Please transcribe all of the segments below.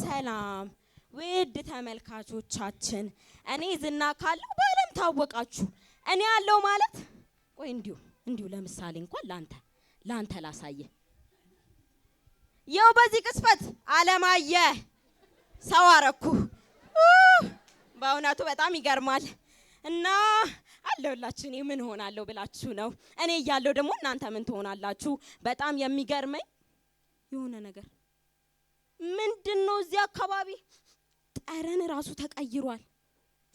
ሰላም ውድ ተመልካቾቻችን እኔ ዝና ካለው በአለም ታወቃችሁ እኔ ያለው ማለት ቆይ እንዲሁ ለምሳሌ እንኳን ላንተ ላሳየ ያው በዚህ ቅስፈት አለማየ ሰው አረኩ በእውነቱ በጣም ይገርማል እና አለውላችሁ እኔ ምን ሆናለሁ ብላችሁ ነው እኔ ያለው ደግሞ እናንተ ምን ትሆናላችሁ በጣም የሚገርመኝ የሆነ ነገር ምንድነው እዚህ አካባቢ ጠረን ራሱ ተቀይሯል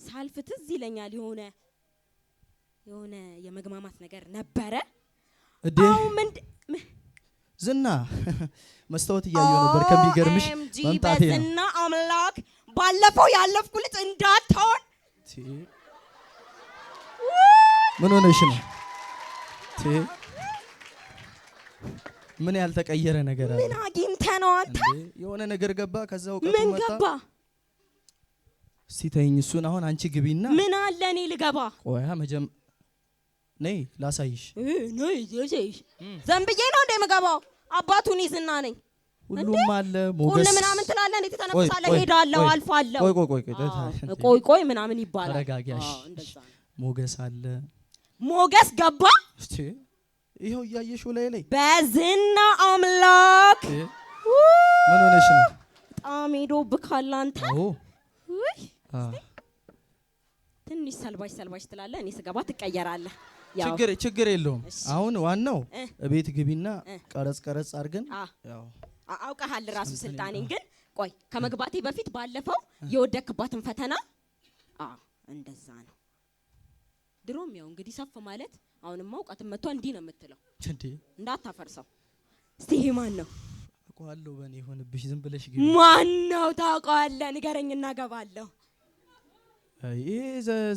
ሳልፍ ትዝ ይለኛል የሆነ የመግማማት ነገር ነበረ አው ዝና መስታወት ያየው ነበር ከሚገርምሽ መምጣቴ ነው ዝና አምላክ ባለፈው ያለፍኩ ልጅ እንዳትሆን ምን ሆነሽ ነው ምን ያልተቀየረ ነገር አለ ምን አግኝተህ ነው አንተ የሆነ ነገር ገባ ከዛው ቀጥታ ምን ገባ ሲተኝ እሱን አሁን አንቺ ግቢና ምን አለ እኔ ልገባ ቆያ ነይ ላሳይሽ ነይ ዘይሽ ዘንብዬ ነው እንደ መገባው አባቱን ይዝና ነኝ ሁሉም አለ ሞገስ ምናምን ትላለህ እንዴ ተነፍሳለህ ሄዳለሁ አልፋለሁ ቆይ ምናምን ይባላል ተረጋጊያሽ ሞገስ አለ ሞገስ ገባ እስቲ ይሄው ያየሽው ላይ በዝና አምላክ ምን ሆነሽ ነው ጣሜዶ በካላንተ ወይ ትንሽ ሰልባሽ ትላለህ እኔ ስገባ ትቀየራለህ ችግር የለውም አሁን ዋናው ቤት ግቢና ቀረጽ አርገን ያው አውቀሃል ራሱ ስልጣኔን ግን ቆይ ከመግባቴ በፊት ባለፈው የወደክባትን ፈተና እንደዛ ነው ድሮም ያው እንግዲህ ሰፍ ማለት አሁንማ እውቀትም መጥቶ እንዲህ ነው የምትለው እንዳታፈርሰው እስቲ ይሄ ማን ነው አውቀዋለሁ በኔ ሆነብሽ ዝም ብለሽ ግቢ ማን ነው ታውቀዋለህ ንገረኝና ገባለሁ ይሄ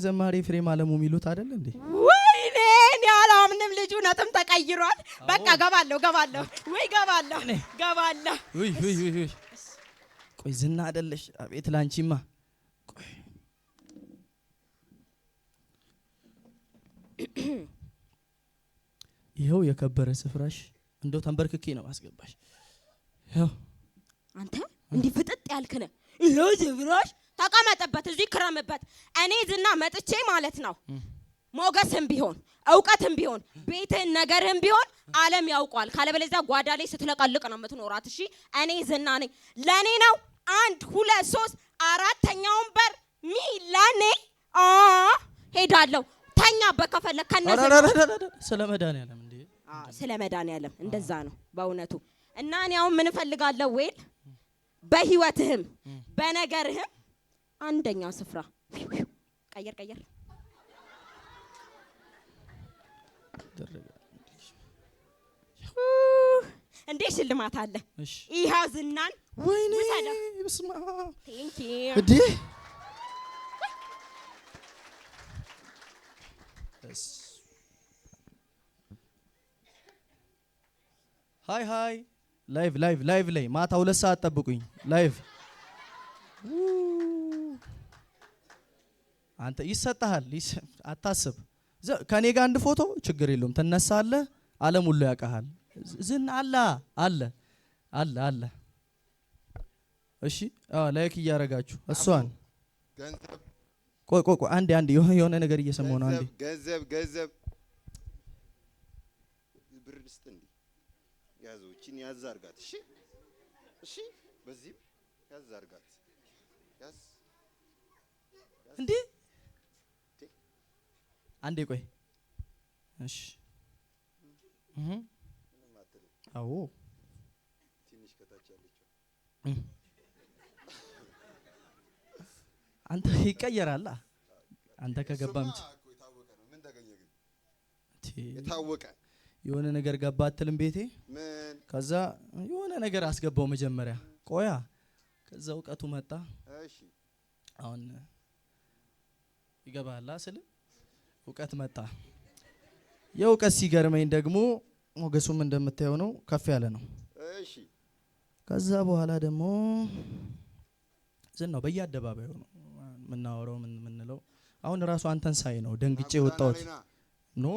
ዘማሪ ፍሬም አለሙ የሚሉት አይደል እንዴ ወይኔ ያላምንም ልጁ ነጥም ተቀይሯል በቃ ገባለሁ ውይ ቆይ ዝና አይደለሽ አቤት ላንቺማ ቆይ ይሄው የከበረ ስፍራሽ እንደው ተንበርክኬ ነው አስገባሽ ያው አንተ እንዲህ ፍጥጥ ያልከነ ይሄው ስፍራሽ ተቀመጠበት እዚህ ክረምበት እኔ ዝና መጥቼ ማለት ነው ሞገስም ቢሆን እውቀትም ቢሆን ቤትን ነገርም ቢሆን ዓለም ያውቋል ካለበለዚያ ጓዳ ላይ ስትለቀልቅ ነው የምትኖራት እሺ እኔ ዝና ነኝ ለኔ ነው 1 2 3 አራተኛውን በር ሚላኔ ሄዳለሁ ተኛ በከፈለ ከነዘ ስለመዳን ያለም እንደዛ ነው በእውነቱ እና እኔ አሁን ምን ፈልጋለሁ ወይ በህይወትህም በነገርህም አንደኛ ስፍራ ቀየር እንዴ ሽልማት አለ ይሄው ዝናን ወይኔ በስማ ቴንክ እዲ ሃይ ላይቭ ላይ ማታ 2 ሰዓት ጠብቁኝ ላይቭ አንተ ይሰጣል አታስብ ከኔ ጋር አንድ ፎቶ ችግር የለውም ተነሳለህ ዓለም ሁሉ ያቀሃል ዝና አለ እሺ ላይክ እያረጋችሁ እሷን ገንዘብ ቆይ አንዴ የሆነ ነገር እየሰማው ነው አንዴ ገንዘብ ብር ልስጥ እንዴ ያዞችን ያዛርጋት እሺ በዚህ ያዛርጋት ያዝ እንዴ አንዴ ቆይ እሺ አዎ ትንሽ ከታች ያለችው አንተ ይቀየራል አንተ ከገባም የታወቀ ነው ምን ተገኘ ግን የታወቀ የሆነ ነገር ገባ አትልም ቤቴ ምን ከዛ የሆነ ነገር አስገባው መጀመሪያ ቆያ ከዛ እውቀቱ መጣ እሺ አሁን ይገባላ ስለ እውቀት መጣ የእውቀት ሲገርመኝ ደግሞ ሞገሱም እንደምታየው ነው ከፍ ያለ ነው እሺ ከዛ በኋላ ደግሞ ዝናው በየአደባባዩ ነው ምናወራው ምንለው አሁን ራሱ አንተን ሳይ ነው ደንግጬ ወጣሁት ኖ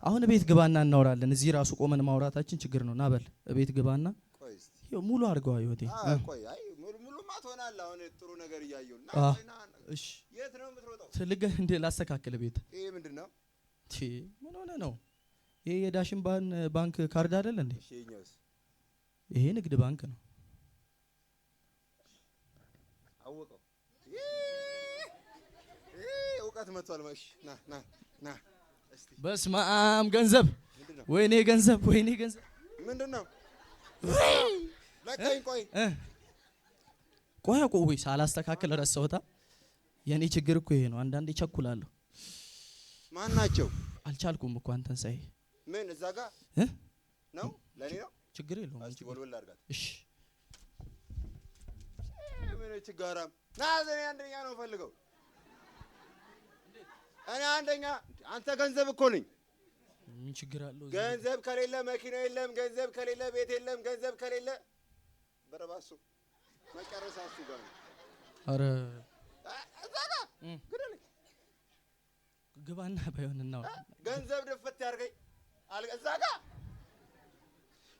አሁን ቤት ግባና እናወራለን እዚህ ራሱ ቆመን ማውራታችን ችግር ነው ናበል ቤት ግባና ሙሉ አድርገዋ ህይወቴ ቆይ አይ ሙሉማ ትሆናለህ አሁን ጥሩ ነገር እያየሁና እሺ የት ነው የምትሮጠው ትልገ እንደ ላስተካክል ቤት ይሄ ምንድነው ምን ሆነ ነው ይሄ የዳሽን ባንክ ካርድ አይደል እንዴ እሺኛውስ ይሄ ንግድ ባንክ ነው አወቀው እውቀት መጥቷል ማሽ ና እስቲ በስማም ገንዘብ ወይኔ ገንዘብ ምንድነው ለቀኝ ቆይ ሳላስተካክል ረሳውታ የኔ ችግር እኮ ይሄ ነው አንዳንዴ ቸኩላለሁ ማን ናቸው አልቻልኩም እኮ አንተን ሳይ ምን እዛ ጋር ነው ለኔ ነው ችግር የለውም እስቲ ወልወል አድርጋት እሺ ምን ችጋራም ና ዘኔ አንደኛ ነው ፈልገው እኔ አንደኛ አንተ ገንዘብ እኮ ነኝ ምን ችግር አለው ገንዘብ ከሌለ መኪና የለም ገንዘብ ከሌለ ቤት የለም ገንዘብ ከሌለ በረባሱ መጨረሻሱ ጋር አረ አዛጋ ግደልኝ ግባና ባይሆንና ገንዘብ ድፍት ያርገኝ አልገዛጋ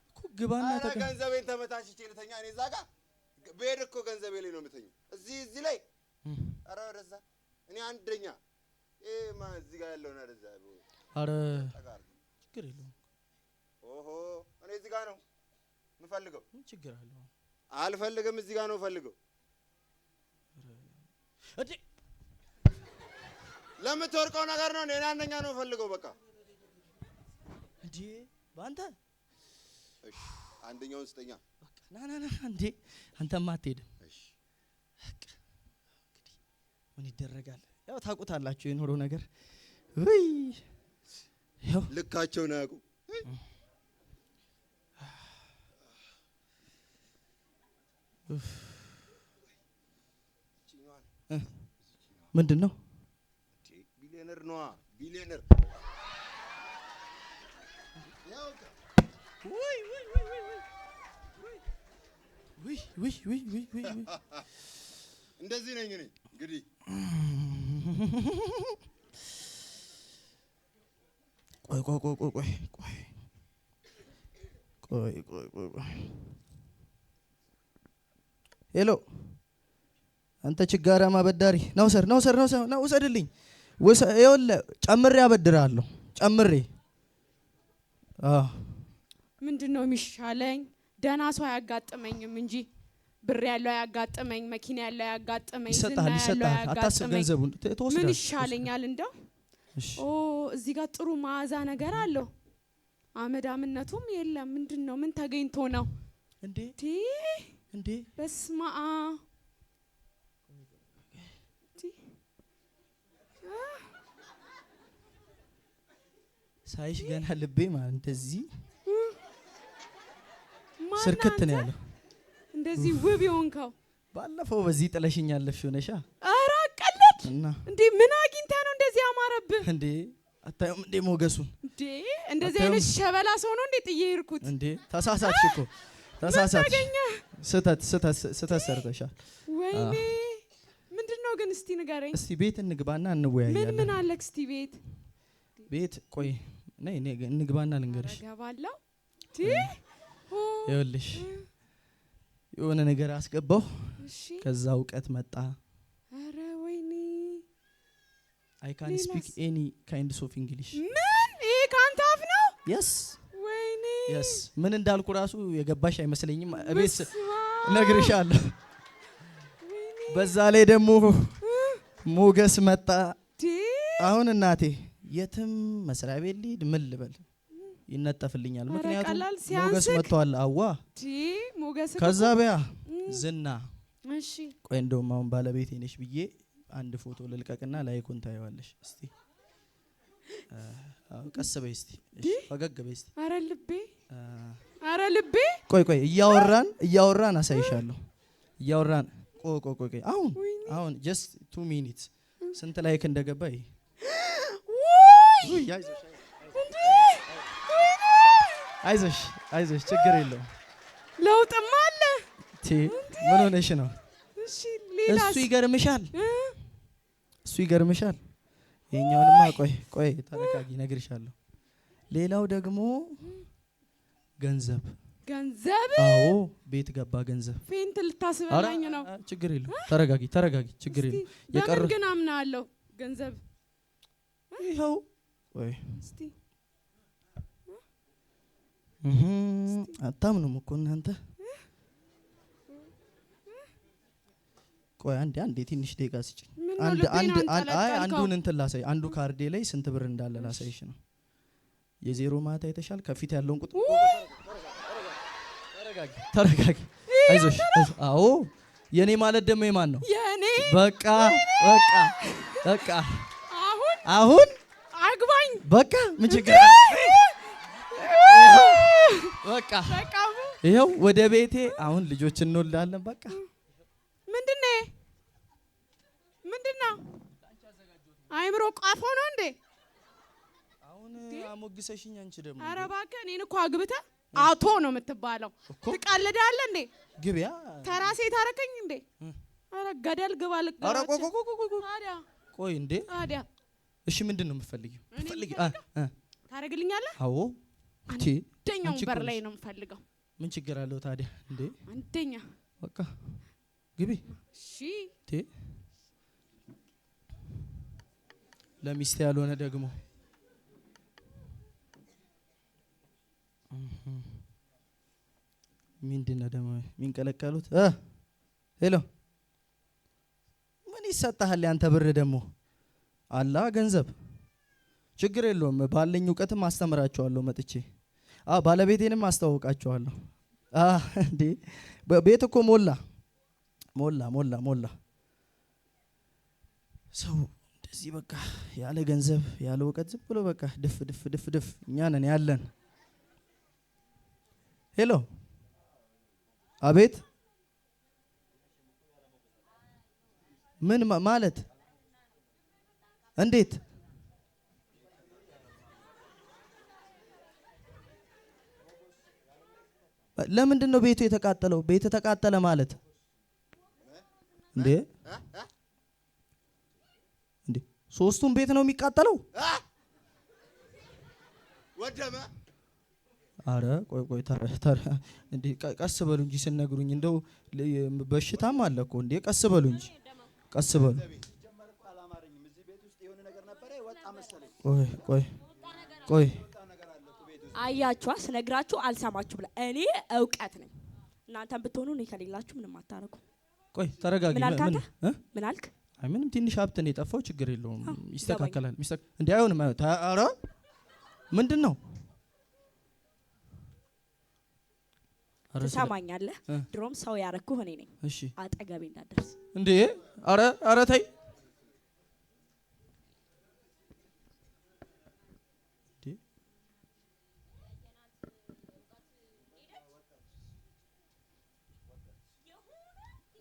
እኮ ግባና ገንዘቤን ተመታችቼ ልተኛ እኔ ዛጋ ቤድ እኮ ገንዘቤ ላይ ነው የምተኛው እዚህ ላይ አረ ወደዛ እኔ አንደኛ ማን እዚህ ጋር ያለው ነው ወደዛ አረ ችግር የለውም ኦሆ እኔ እዚህ ጋር ነው የምፈልገው ምን ችግር አለው አልፈልግም እዚህ ጋር ነው ፈልገው እዴ ለምትወርቀው ነገር ነው እኔ አንደኛ ነው ፈልገው በቃ እንዴ ባንተ እሺ አንደኛውን ስጠኛ ና እንዴ አንተማ አትሄድም እሺ በቃ እንግዲህ ምን ይደረጋል ያው ታውቁታላችሁ የኖረው ነገር ወይ ያው ልካቸው ነው ያውቁ ምንድነው ቢሊየነር ነው ቢሊየነር ወይ እንደዚህ ነኝ እኔ እንግዲህ ቆይ ሄሎ አንተ ችጋራማ አበዳሪ ነው ውሰድልኝ ይኸውልህ ጨምሬ አበድርሃለሁ ጨምሬ ምንድነው የሚሻለኝ ደህና ሰው አያጋጥመኝም እንጂ ብር ያለው አያጋጥመኝ መኪና ያለው አያጋጥመኝ ይሰጣል አታስብ ገንዘቡን ተወስደ ምን ይሻለኛል እንደው እዚህ ጋር ጥሩ ማዛ ነገር አለው አመዳምነቱም የለም ምንድነው ምን ተገኝቶ ነው እንዴ በስማ ሳይሽ ገና ልቤ ማለት እንደዚህ ስርክት ነው ያለው እንደዚህ ውብ ይሆንከው ባለፈው በዚህ ጥለሽኝ ያለፍሽው ነሻ ኧረ ቀለድ እና እንዴ ምን አግኝታ ነው እንደዚህ ያማረብህ እንዴ አታዩም እንዴ ሞገሱን እንዴ እንደዚህ አይነት ሸበላ ሰው ነው እንዴ ጥዬ ይርኩት እንዴ ተሳሳትሽ እኮ ተሳሳትሽ ስተት ሰርተሻል ወይኔ ምንድነው ግን እስቲ ንገረኝ እስቲ ቤት እንግባና እንወያያለን ምን አለክ እስቲ ቤት ቆይ ነይ እንግባና ልንገርሽ ገባለሁ ይኸውልሽ የሆነ ነገር አስገባው ከዛ እውቀት መጣ አረ ወይኔ I can speak any kinds of English ምን ይሄ ካንተ አፍ ነው yes ወይኔ yes ምን እንዳልኩ ራሱ የገባሽ አይመስለኝም እቤት ነግርሻለሁ በዛ ላይ ደግሞ ሞገስ መጣ አሁን እናቴ የትም መስሪያ ቤት ልሂድ ምን ልበል ይነጠፍልኛል ምክንያቱም ሞገስ መጥቷል አዋ ሞገስ ከዛ በያ ዝና እሺ ቆይ እንደውም አሁን ባለቤቴ ነሽ ብዬ አንድ ፎቶ ልልቀቅና ላይኩን ታይዋለሽ እስቲ ቀስ በይ እስቲ ፈገግ በይ እስቲ አረ ልቤ ቆይ እያወራን አሳይሻለሁ እያወራን ቆይ አሁን just 2 minutes ስንት ላይክ እንደገባ አይዞሽ ችግር የለውም ለውጥማ አለ ምን ሆነሽ ነው እሺ ሌላስ እሱ ይገርምሻል የኛውንማ ቆይ ተረጋጊ ነግርሻለሁ ሌላው ደግሞ ገንዘብ ገንዘብ? አዎ ቤት ገባ ገንዘብ። ፌንት ልታስበላኝ ነው። ችግር የለም ተረጋጊ ተረጋጊ፣ ችግር የለም። በምን ግን አምናለሁ? ገንዘብ ይኸው ወይ እስቲ አታምኑም እኮ እናንተ። ቆይ አንዴ ትንሽ ደቂቃ ስጭኝ። አንዱን እንትን ላሳይ። አንዱ ካርዴ ላይ ስንት ብር እንዳለ ላሳይሽ ነው። የዜሮ ማታ የተሻል ከፊት ያለውን ቁጥር ተረጋጊ አይዞሽ። አዎ የኔ ማለት ደግሞ የማን ነው? የኔ በቃ አሁን አግባኝ በቃ ምን ችግር አለ? በቃ ይኸው ወደ ቤቴ አሁን ልጆች እንወልዳለን። በቃ ምንድነው? አይምሮ ቃፎ ነው እንዴ? አሁን አሞግሰሽኝ አንቺ ደግሞ። ኧረ እባክህ እኔን እኮ አግብተህ አቶ ነው የምትባለው። ትቀልዳለህ እንዴ? ግቢያ ከራሴ ታረከኝ እንዴ? ኧረ ገደል ግባ ልክ። ኧረ ቆይ እንዴ ታዲያ እሺ ምንድን ነው የምትፈልጊው? ታረግልኛለህ? አዎ አንደኛው በር ላይ ነው የምፈልገው። ምን ችግር አለው ታዲያ እንዴ? አንደኛ በቃ ግቢ። እሺ ለሚስት ያልሆነ ደግሞ ምንድነው ደግሞ የሚንቀለቀሉት? ሄሎ ምን ይሰጣሃል ያንተ ብር ደግሞ? አላ ገንዘብ ችግር የለውም። ባለኝ እውቀትም አስተምራቸዋለሁ መጥቼ። ባለቤቴንም አስተዋውቃቸዋለሁ። እንዴ ቤት እኮ ሞላ ሰው እንደዚህ በቃ ያለ ገንዘብ ያለ እውቀት ዝም ብሎ በቃ ድፍ እኛ ነን ያለን። ሄሎ አቤት ምን ማለት እንዴት? ለምንድን ነው ቤቱ የተቃጠለው? ቤት ተቃጠለ ማለት እንዴ? ሶስቱም ቤት ነው የሚቃጠለው? ወደመ። አረ ቆይ እንዴ ቀስ በሉ እንጂ ስነግሩኝ እንደው በሽታም አለ እኮ እንዴ። ቀስ በሉ እንጂ ቀስ በሉ። ቆይ አያችኋ ስነግራችሁ አልሰማችሁ ብላ እኔ እውቀት ነኝ። እናንተም ብትሆኑ እኔ ከሌላችሁ ምንም አታረጉ። ቆይ ተረጋጊ። ምን አልክ? አይ ምንም ትንሽ ሀብት ነው የጠፋው። ችግር የለውም ይስተካከላል። እንዴ አይሆንም። ኧረ ምንድን ነው? ትሰማኛለህ? ድሮም ሰው ያረኩህ እኔ ነኝ። እሺ አጠገቤ እንዳትደርስ እንዴ። ኧረ ተይ።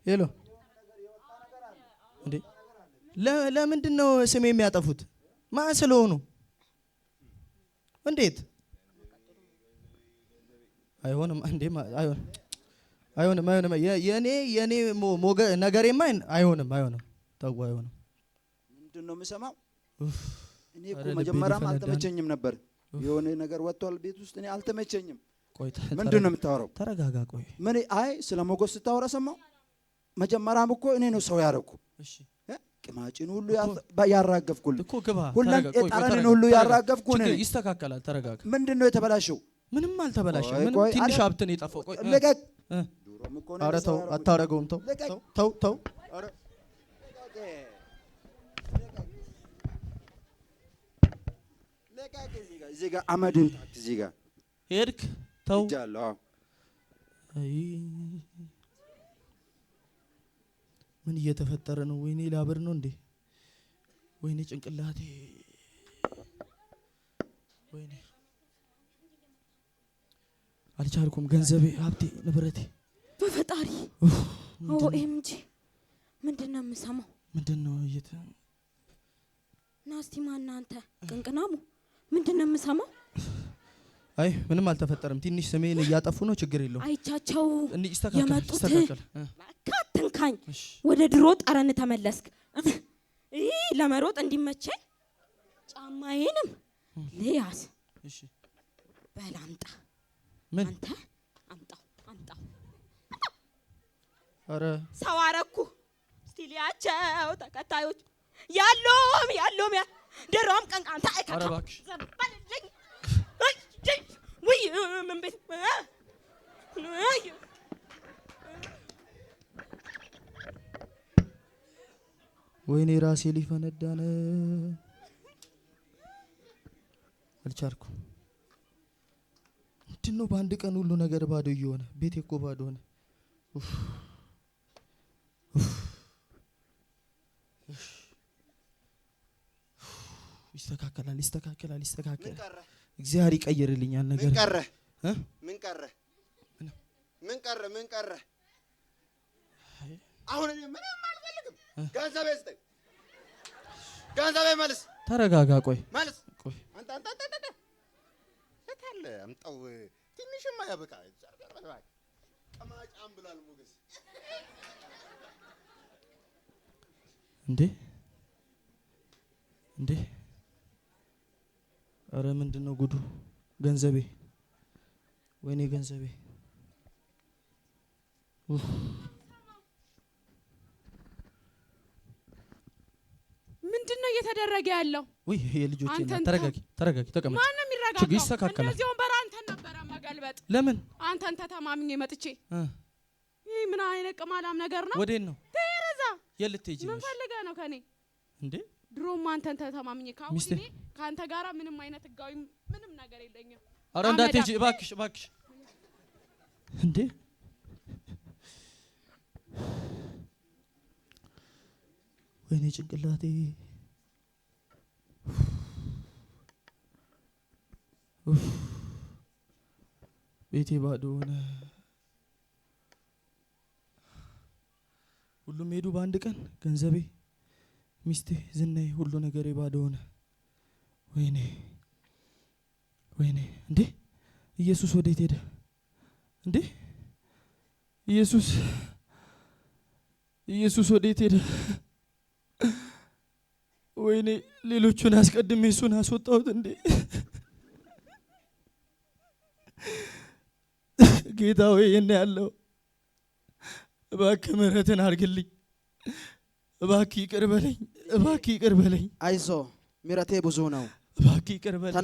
ሄሎ እንዴ ለምንድን ነው ስሜ የሚያጠፉት? ማን ስለሆኑ? እንዴት አይሆንም እንዴ? አይሆንም የኔ ነገሬማ አይሆንም። ተው አይሆንም። ምንድን ነው የምሰማው? እኔ እኮ መጀመሪያም አልተመቸኝም ነበር። የሆነ ነገር ወጥቷል ቤት ውስጥ እኔ አልተመቸኝም። ምንድን ነው የምታወራው? ተረጋጋ። ቆይ ምን ስለ ሞገስ ስታወራ ሰማው? መጀመሪያም እኮ እኔ ነው ሰው ያረኩ። እሺ ቅማጭን ሁሉ ያራገፍኩልህ እኮ ግባ። ሁሉን የጣራንን ሁሉ ያራገፍኩልህ። ይስተካከላል። ተረጋጋ። ምንድነው የተበላሸው? ምንም አልተበላሸም። ምንም ትንሽ ሀብት ነው የጠፋው። ቆይ ለቀቅ። ኧረ ተው አታረገውም። ተው ኧረ ለቀቅ። እዚህ ጋር አመድን እዚህ ጋር ሄድክ። ተው ምን እየተፈጠረ ነው? ወይኔ ላብር ነው እንዴ? ወይኔ ጭንቅላቴ፣ ወይኔ አልቻልኩም። ገንዘቤ፣ ሀብቴ፣ ንብረቴ በፈጣሪ ኦኤምጂ ምንድን ነው የምሰማው? ምንድን ነው ናስቲ ማን አንተ ቅንቅናሙ ምንድን ነው የምሰማው? አይ ምንም አልተፈጠረም። ትንሽ ስሜን እያጠፉ ነው። ችግር የለውም። አይቻቸው የመጡት ካትንካኝ ወደ ድሮ ጠረን ተመለስክ። ለመሮጥ እንዲመቸኝ ጫማዬንም ልያዝ። እሺ በላምጣ ምን አንተ አምጣ አረ ሰው አረኩ። እስቲ ሊያቸው ተከታዮች ያሎም ድሮም ቀንቃንታ አይከካ አረ እባክሽ ወይ ምን ቤት ወይኔ ራሴ ሊፈነዳ ነው። አልቻልኩም። ምንድን ነው በአንድ ቀን ሁሉ ነገር ባዶ እየሆነ? ቤቴ እኮ ባዶ ሆነ። ይስተካከላል። እግዚአብሔር ይቀይርልኛል ነገር። ምን ቀረ? አሁን እኔ ምንም አልፈልግም። ገንዘቤ ስጠኝ። ገንዘቤ መልስ። ተረጋጋ። ቆይ መልስ። አንተ የታለ? አምጣው። ትንሽማ ያበቃ። ቀማጫም ብሏል ሞገስ። እንዴ አረ ምንድን ነው ጉዱ? ገንዘቤ፣ ወይኔ ገንዘቤ። ምንድነው እየተደረገ ያለው? ወይ የልጆቼ እናት ተረጋጊ፣ ተቀመጭ። ማን ነው የሚረጋጋው? ይስተካከላል። እንደዚህ ወንበር አንተን ነበረ መገልበጥ። ለምን? አንተን ተማምኜ መጥቼ ይሄ ምን አይነት ቅማላም ነገር ነው? ወዴት ነው? ተረዛ የልትሄጂ ነው? ምን ፈልገህ ነው ከኔ? እንዴ ድሮም አንተን ተማምኜ ካሁን እኔ ካንተ ጋራ ምንም አይነት ህጋዊ ምንም ነገር የለኝም። አረ እንዳትሄጂ እባክሽ። እንዴ ወይኔ ጭንቅላቴ። ቤቴ ባዶ ሆነ። ሁሉም ሄዱ በአንድ ቀን። ገንዘቤ፣ ሚስቴ፣ ዝናዬ፣ ሁሉ ነገሬ ባዶ ሆነ። ወይኔ እንዴ ኢየሱስ ወዴት ሄደ? እንዴ ኢየሱስ ወዴት ሄደ? ወይኔ ሌሎቹን አስቀድሜ እሱን አስወጣሁት እንዴ? ጌታ ሆይ የኔ ያለው እባክህ ምሕረትን አድርግልኝ። እባክህ ይቅር በለኝ። አይዞ ምሕረቴ ብዙ ነው። እባክህ ይቅር በለኝ።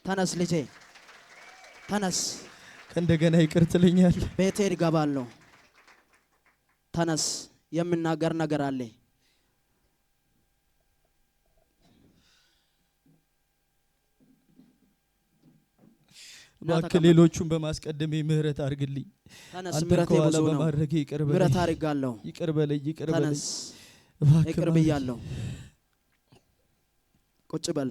ተነስ ልጄ ተነስ። ከእንደገና ይቅር ትለኛለህ? ቤቴ እገባለሁ። ተነስ፣ የምናገር ነገር አለ። እባክህ ሌሎቹን በማስቀደም ምሕረት አድርግልኝ። ተነስ፣ ምሕረቴ ብዙ ነው። ምሕረት አድርጋለሁ። ይቅር በለኝ። ተነስ፣ ይቅር ብያለሁ። ቁጭ በል።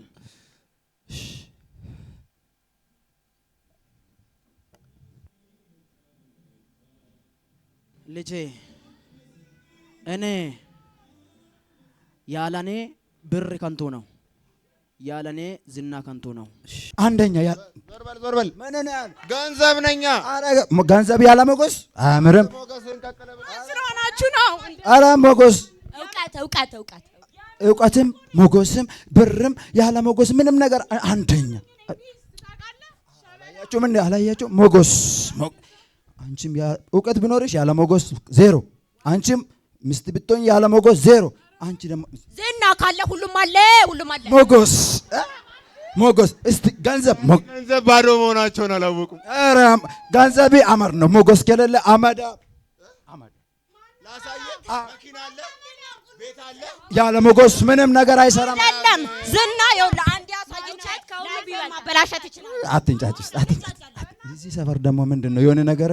ልጄ እኔ ያለኔ ብር ከንቱ ነው፣ ያለኔ ዝና ከንቱ ነው። አንደኛ ዞር በል ምን ነው ያል ገንዘብ ነኛ። ገንዘብ ያለ ሞገስ አያምርም። ስለሆናችሁ ነው። አረ ሞገስ እውቀትም ሞገስም ብርም ያለ ሞገስ ምንም ነገር አንደኛ። አላያችሁ ሞገስ አንቺም እውቀት ቢኖርሽ ያለ ሞገስ ዜሮ። አንቺም ሚስት ብትሆኝ ያለ ሞገስ ዜሮ። አንቺ ደግሞ ዝና ካለ ሁሉም አለ። ሞገስ እስቲ ገንዘብ ባዶ መሆናቸውን አላወቁም። ኧረ ገንዘቤ አመር ነው። ሞገስ ከሌለ አመዳ መኪና አለ፣ ቤት አለ። ያለ ሞገስ ምንም ነገር አይሰራም። አይደለም ዝና ይኸውልህ፣ አንድ ያሳየቻት ከሁሉ ቢሆን ማበላሸት ይችላል። አትንጫጭ። እዚህ ሰፈር ደግሞ ምንድን ነው የሆነ ነገር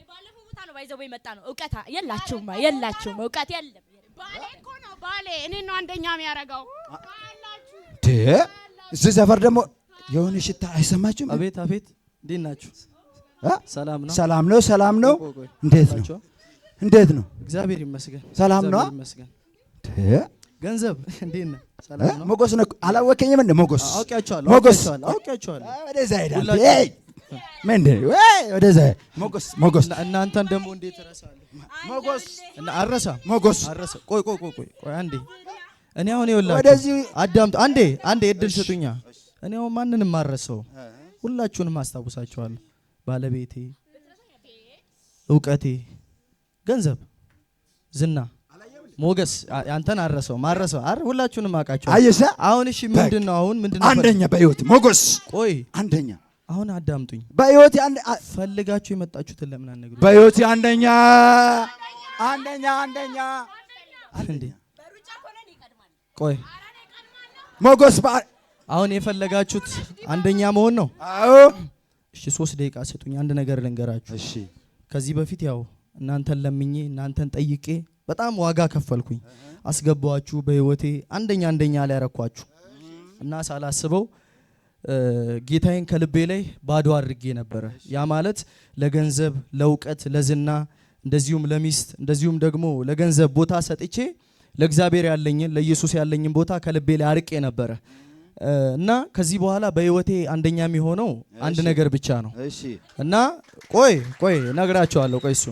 ባለፈው ቦታ ነው ባይዘው የመጣ ነው። እውቀት የላችሁም፣ እውቀት የለም። ባሌ እኮ ነው ባሌ። እኔ ነው አንደኛ የሚያረጋው። እዚህ ሰፈር ደግሞ የሆነ ሽታ አይሰማችሁም? አቤት እንዴት ናችሁ? ሰላም ነው። እንዴት ነው? እግዚአብሔር ይመስገን ሰላም ነው። ገንዘብ እንዴት ነው? ሰላም ነው። ሞገስ ነው። አላወቀኝም እንደ ሞገስ አውቃቸዋለሁ። ወደዛ ሄዳል። ወደዛ ሞገስ እናንተን ደግሞ እንዴት እረሳለሁ? ሞገስ አረሳ። ቆይ አንዴ እኔ አሁን ይኸውላችሁ ወደዚህ አዳምጡ። አንዴ እድል ስጡኛ። እኔ አሁን ማንንም ማረሰው ሁላችሁንም አስታውሳችኋለሁ። ባለቤቴ፣ እውቀቴ፣ ገንዘብ፣ ዝና፣ ሞገስ አንተን አረሰው ማረሰው አረ ሁላችሁንም አውቃችሁ። አየሻ አሁን እሺ ምንድነው አሁን ምንድነው? አንደኛ በህይወት ሞገስ። ቆይ አንደኛ አሁን አዳምጡኝ። በህይወት ፈልጋችሁ የመጣችሁትን ለምን አነግሩ? በህይወት አንደኛ አንደኛ አንደኛ እንዴ ቆይ ሞገስ አሁን የፈለጋችሁት አንደኛ መሆን ነው? አዎ። እሺ 3 ደቂቃ ስጡኝ፣ አንድ ነገር ልንገራችሁ። እሺ ከዚህ በፊት ያው እናንተን ለምኜ እናንተን ጠይቄ በጣም ዋጋ ከፈልኩኝ፣ አስገባችሁ በህይወቴ አንደኛ ላይ ያረኳችሁ እና ሳላስበው ጌታዬን ከልቤ ላይ ባዶ አድርጌ ነበረ። ያ ማለት ለገንዘብ፣ ለእውቀት፣ ለዝና እንደዚሁም ለሚስት እንደዚሁም ደግሞ ለገንዘብ ቦታ ሰጥቼ ለእግዚአብሔር ያለኝን ለኢየሱስ ያለኝን ቦታ ከልቤ ላይ አርቄ ነበረ እና ከዚህ በኋላ በህይወቴ አንደኛ የሚሆነው አንድ ነገር ብቻ ነው። እሺ እና ቆይ ነግራችኋለሁ። ቆይ እሱ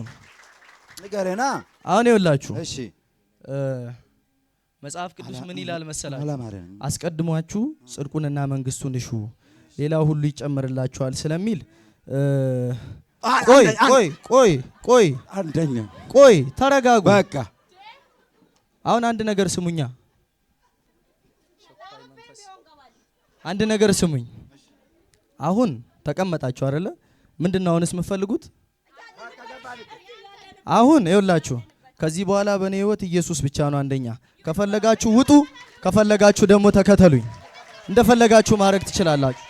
ንገረና አሁን ይኸውላችሁ። እሺ መጽሐፍ ቅዱስ ምን ይላል መሰላችሁ? አላማረን አስቀድሟችሁ ጽድቁንና መንግስቱን እሹ ሌላው ሁሉ ይጨመርላችኋል ስለሚል ቆይ አንደኛ ቆይ ተረጋጉ። በቃ አሁን አንድ ነገር ስሙኛ፣ አንድ ነገር ስሙኝ። አሁን ተቀመጣችሁ አይደለ? ምንድነው አሁንስ የምትፈልጉት? አሁን ይኸውላችሁ ከዚህ በኋላ በእኔ ህይወት ኢየሱስ ብቻ ነው አንደኛ። ከፈለጋችሁ ውጡ፣ ከፈለጋችሁ ደግሞ ተከተሉኝ። እንደፈለጋችሁ ማድረግ ትችላላችሁ።